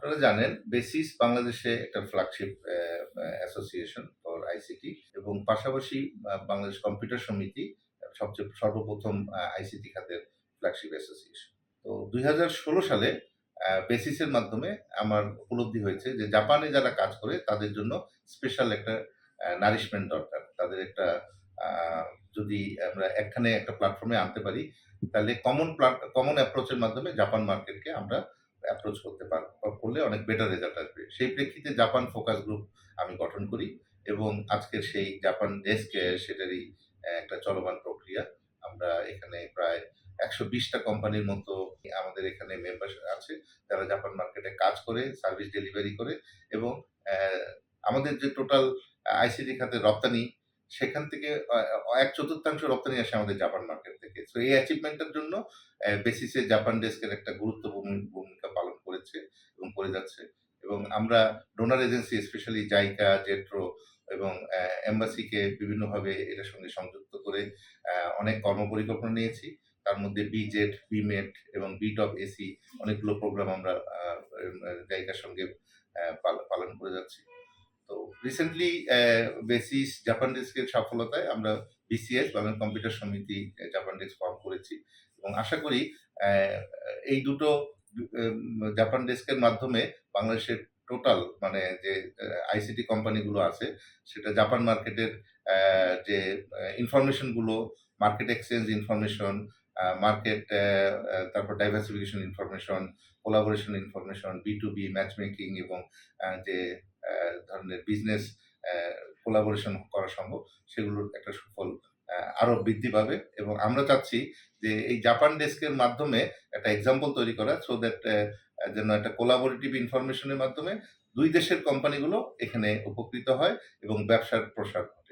আপনারা জানেন বেসিস বাংলাদেশে একটা ফ্ল্যাগশিপ অ্যাসোসিয়েশন ফর আইসিটি এবং পাশাপাশি বাংলাদেশ কম্পিউটার সমিতি সবচেয়ে সর্বপ্রথম আইসিটি খাতের ফ্ল্যাগশিপ অ্যাসোসিয়েশন। তো ২০১৬ সালে বেসিসের মাধ্যমে আমার উপলব্ধি হয়েছে যে জাপানে যারা কাজ করে তাদের জন্য স্পেশাল একটা নারিশমেন্ট দরকার। তাদের একটা আ যদি আমরা একখানে একটা প্ল্যাটফর্মে আনতে পারি, তাহলে কমন অ্যাপ্রোচ এর মাধ্যমে জাপান মার্কেটকে আমরা অ্যাপ্রোচ করলে অনেক বেটার রেজাল্ট আসবে। সেই প্রেক্ষিতে জাপান ফোকাস গ্রুপ আমি গঠন করি এবং আজকের সেই জাপান ডেস্ক সেটারই একটা চলমান প্রক্রিয়া। আমরা এখানে প্রায় ১২০ টা কোম্পানির মতো আমাদের এখানে মেম্বার আছে, যারা জাপান মার্কেটে কাজ করে, সার্ভিস ডেলিভারি করে এবং অ্যা আমাদের যে টোটাল আইসিটি খাতের রপ্তানি, সেখান থেকে ১/৪ রপ্তানি আসে আমাদের জাপান মার্কেট থেকে। সো এই অ্যাচিভমেন্টটার জন্য বেসিসে জাপান ডেস্কের একটা গুরুত্বপূর্ণ ভূমিকা পালন করেছে এবং করে যাচ্ছে। এবং আমরা donor agency specially JICA, JETRO এবং এম্বাসিকে বিভিন্নভাবে এটার সঙ্গে সংযুক্ত করে অনেক কর্মপরিকল্পনা নিয়েছি। তার মধ্যে বিজেট, বিমেট এবং বিটপ এসি অনেকগুলো প্রোগ্রাম আমরা জাইকার সঙ্গে পালন করে যাচ্ছি। তো রিসেন্টলি বেসিস জাপান ডেস্কের সফলতায় আমরা বিসিএস বাংলাদেশ কম্পিউটার সমিতি জাপান ডেস্ক ফর্ম করেছি এবং আশা করি এই দুটো জাপান ডেস্কের মাধ্যমে বাংলাদেশের টোটাল মানে যে আইসিটি কোম্পানিগুলো আছে সেটা জাপান মার্কেটের যে ইনফরমেশন গুলো, মার্কেট এক্সচেঞ্জ ইনফরমেশন, মার্কেট তারপর ডাইভার্সিফিকেশন ইনফরমেশন, কোলাবোরেশন ইনফরমেশন, বি2বি ম্যাচ মেকিং এবং যে ধরনের বিজনেস কোলাবোরেশন করা সম্ভব, সেগুলোর একটা সুফল আরো বৃদ্ধি পাবে এবং আমরা চাচ্ছি যে এই জাপান ডেস্কের মাধ্যমে একটা এক্সাম্পল তৈরি করা সো দ্যাট যেন একটা কোলাবোরেটিভ ইনফরমেশনের মাধ্যমে ২ দেশের কোম্পানিগুলো এখানে উপকৃত হয় এবং ব্যবসার প্রসার হয়।